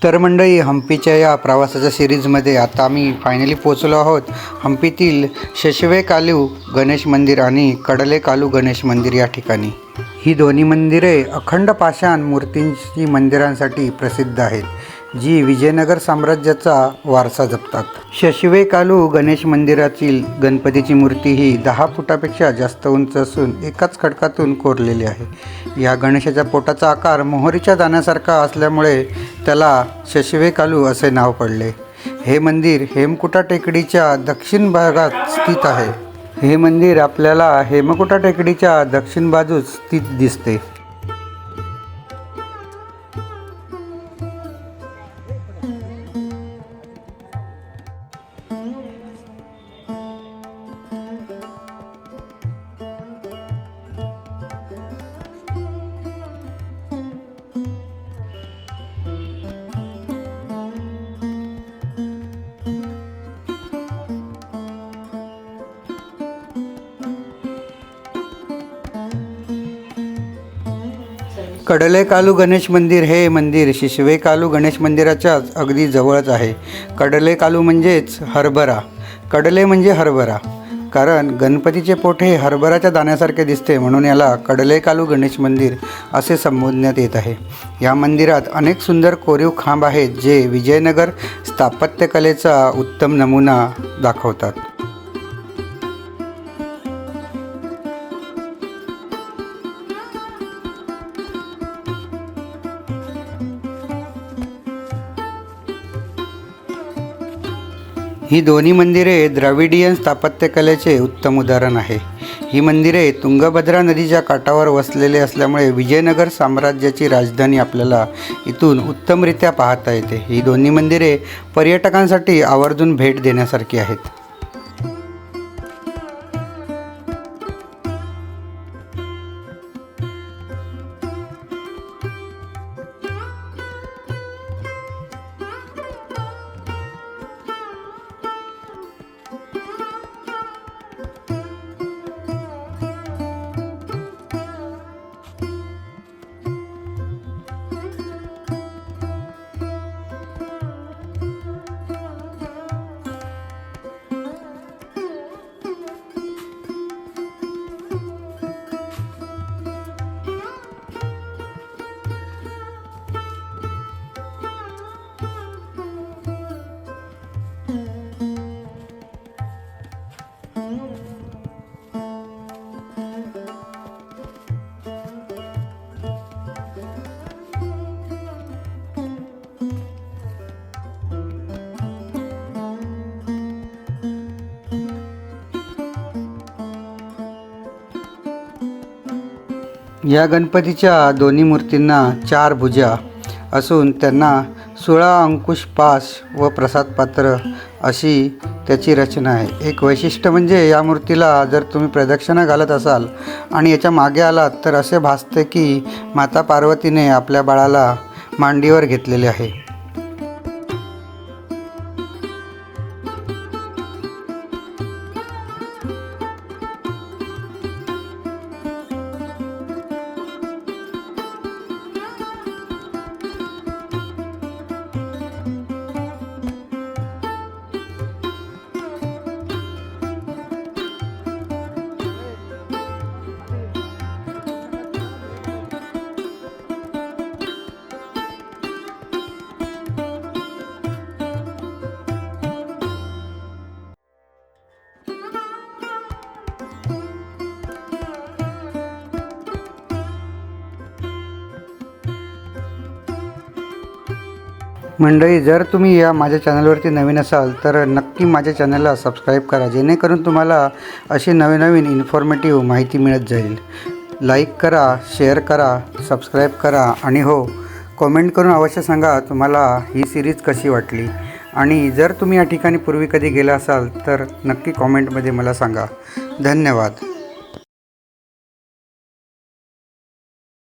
तर मंडळी, हम्पीच्या या प्रवासाच्या सिरीजमध्ये आता आम्ही फायनली पोचलो आहोत हम्पीतील शशिवेकालू गणेश मंदिर आणि कडलेकालू गणेश मंदिर या ठिकाणी। ही दोन्ही मंदिरे अखंड पाषाण मूर्तींची मंदिरांसाठी प्रसिद्ध आहेत, जी विजयनगर साम्राज्याचा वारसा जपतात। शशिवेकालू गणेश मंदिरातील गणपतीची मूर्ती ही 10 फुटापेक्षा जास्त उंच असून एकाच खडकातून कोरलेली आहे। या गणेशाच्या पोटाचा आकार मोहरीच्या दाण्यासारखा असल्यामुळे त्याला शशिवेकालू असे नाव पडले। हे मंदिर हेमकुटा टेकडीच्या दक्षिण भागात स्थित आहे। हे मंदिर आपल्याला हेमकुटा टेकडीच्या दक्षिण बाजूस स्थित दिसते। कडलेकालू गणेश मंदिर हे मंदिर शशिवेकालू गणेश मंदिराच्या अगदी जवळच आहे। कडलेकालू म्हणजेच हरभरा, कडले म्हणजे हरभरा, कारण गणपतीचे पोट हे हरभराच्या दाण्यासारखे दिसते म्हणून याला कडलेकालू गणेश मंदिर असे संबोधण्यात येत आहे। या मंदिरात अनेक सुंदर कोरीव खांब आहेत जे विजयनगर स्थापत्यकलेचा उत्तम नमुना दाखवतात। ही दोन्ही मंदिरे द्रविडियन स्थापत्यकलेचे उत्तम उदाहरण आहे। ही मंदिरे तुंगभद्रा नदीच्या काठावर वसलेले असल्यामुळे विजयनगर साम्राज्याची राजधानी आपल्याला इथून उत्तमरित्या पाहता येते। ही दोन्ही मंदिरे पर्यटकांसाठी आवर्जून भेट देण्यासारखी आहेत। या गणपतीच्या दोन्ही मूर्तींना 4 भुजा असून त्यांना 16 अंकुश पाश व प्रसाद पात्र अशी त्याची रचना आहे। एक वैशिष्ट्य म्हणजे या मूर्तीला जर तुम्ही प्रदक्षिणा घालत असाल आणि याच्या मागे आलात तर असे भासते की माता पार्वतीने आपल्या बाळाला मांडीवर घेतलेले आहे। मंडळी, जर तुम्ही या माझ्या चॅनलवरती नवीन असाल तर नक्की माझ्या चॅनलला सबस्क्राईब करा, जेणेकरून तुम्हाला अशी नवीन इन्फॉर्मेटिव्ह माहिती मिळत जाईल। लाईक करा, शेअर करा, सबस्क्राईब करा आणि हो, कमेंट करून अवश्य सांगा तुम्हाला ही सिरीज कशी वाटली। आणि जर तुम्ही या ठिकाणी पूर्वी कधी गेला असाल तर नक्की कमेंटमध्ये मला सांगा। धन्यवाद।